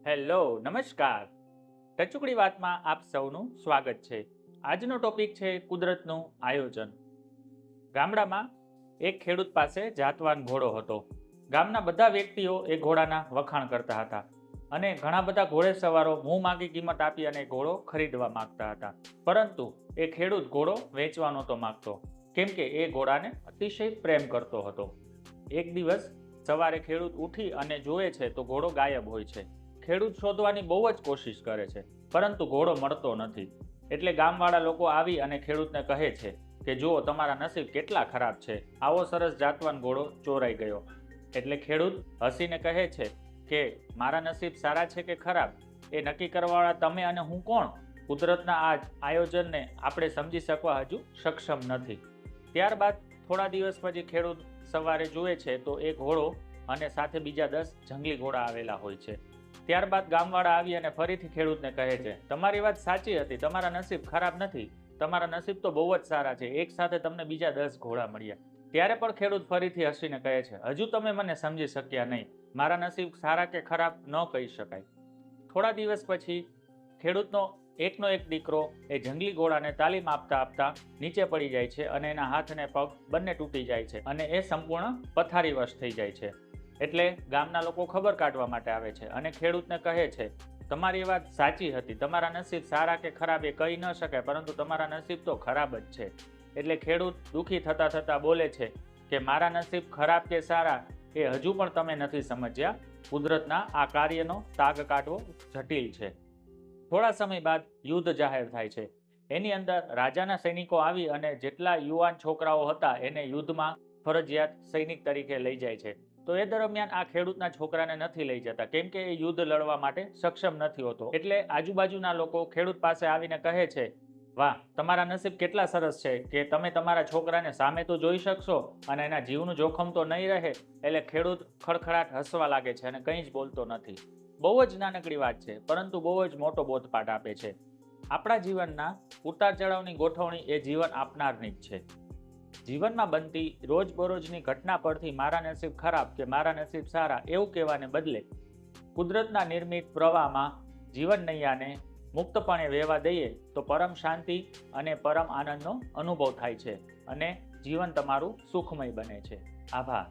Hello નમસ્કાર ટચુકડી વાતમાં આપ સૌનું સ્વાગત છે। આજનો ટોપિક છે કુદરતનું આયોજન। ગામડામાં એક ખેડૂત પાસે જાતવાન ઘોડો હતો। ગામના બધા વ્યક્તિઓ એ ઘોડાના વખાણ કરતા હતા અને ઘણા બધા ઘોડેસવારો મુંહ માંગી કિંમત આપી અને ઘોડો ખરીદવા માંગતા હતા, પરંતુ એ ખેડૂત ઘોડો વેચવા નહોતો માંગતો, કેમ કે એ ઘોડાને અતિશય પ્રેમ કરતો હતો। એક દિવસ સવારે ખેડૂત ઉઠી અને જોવે છે તો ઘોડો ગાયબ હોય છે। ખેડૂત શોધવાની બહુ જ કોશિશ કરે છે, પરંતુ ઘોડો મળતો નથી। એટલે ગામવાળા લોકો આવી અને ખેડૂતને કહે છે કે જુઓ, તમારા નસીબ કેટલા ખરાબ છે, આવો સરસ જાતવાન ઘોડો ચોરાઈ ગયો। એટલે ખેડૂત હસીને કહે છે કે મારા નસીબ સારા છે કે ખરાબ એ નક્કી કરવાવાળા તમે અને હું કોણ? કુદરતના આ આયોજનને આપણે સમજી શકવા હજુ સક્ષમ નથી। ત્યારબાદ થોડા દિવસ પછી ખેડૂત સવારે જુએ છે તો એ ઘોડો અને સાથે બીજા 10 જંગલી ઘોડા આવેલા હોય છે। ત્યારબાદ ગામવાળા આવી અને ફરીથી ખેડૂતને કહે છે, તમારી વાત સાચી હતી, તમારા નસીબ ખરાબ નથી, તમારા નસીબ તો બહુ જ સારા છે, એક સાથે તમને બીજા 10 ઘોડા મળ્યા। ત્યારે પણ ખેડૂત ફરીથી હસીને કહે છે, હજુ તમે મને સમજી શક્યા નહીં, મારા નસીબ સારા કે ખરાબ ન કહી શકાય। થોડા દિવસ પછી ખેડૂતનો એકનો એક દીકરો એ જંગલી ઘોડાને તાલીમ આપતા આપતા નીચે પડી જાય છે અને એના હાથ અને પગ બંને તૂટી જાય છે અને એ સંપૂર્ણ પથારીવશ થઈ જાય છે। એટલે ગામના લોકો ખબર કાઢવા માટે આવે છે અને ખેડૂતને કહે છે, તમારી વાત સાચી હતી, તમારા નસીબ સારા કે ખરાબ એ કહી ન શકાય, પરંતુ તમારા નસીબ તો ખરાબ જ છે। એટલે ખેડૂત દુઃખી થતા થતા બોલે છે કે મારા નસીબ ખરાબ કે સારા એ હજુ પણ તમે નથી સમજ્યા, કુદરતના આ કાર્યનો તાગ કાઢવો જટિલ છે। થોડા સમય બાદ યુદ્ધ જાહેર થાય છે। એની અંદર રાજાના સૈનિકો આવી અને જેટલા યુવાન છોકરાઓ હતા એને યુદ્ધમાં ફરજિયાત સૈનિક તરીકે લઈ જાય છે। તો એ દરમિયાન આ ખેડૂતના છોકરાને નથી લઈ જતા, કેમ કે એ યુદ્ધ લડવા માટે સક્ષમ નથી હોતો। એટલે આજુબાજુના લોકો ખેડૂત પાસે આવીને કહે છે, વાહ, તમારા નસીબ કેટલા સરસ છે કે તમે તમારા છોકરાને સામે તો જોઈ શકશો અને એના જીવનું જોખમ તો નહીં રહે। એટલે ખેડૂત ખડખડાટ હસવા લાગે છે અને કંઈ જ બોલતો નથી। બહુ જ નાનકડી વાત છે, પરંતુ બહુ જ મોટો બોધપાઠ આપે છે। આપણા જીવનના ઉતાર ચઢાવની ગોઠવણી એ જીવન આપનારની જ છે। જીવનમાં બનતી રોજબરોજની ઘટના પરથી મારા નસીબ ખરાબ કે મારા નસીબ સારા એવું કહેવાને બદલે કુદરતના નિર્મિત પ્રવાહમાં જીવન નૈયાને મુક્તપણે વહેવા દઈએ તો પરમ શાંતિ અને પરમ આનંદનો અનુભવ થાય છે અને જીવન તમારું સુખમય બને છે। આભાર।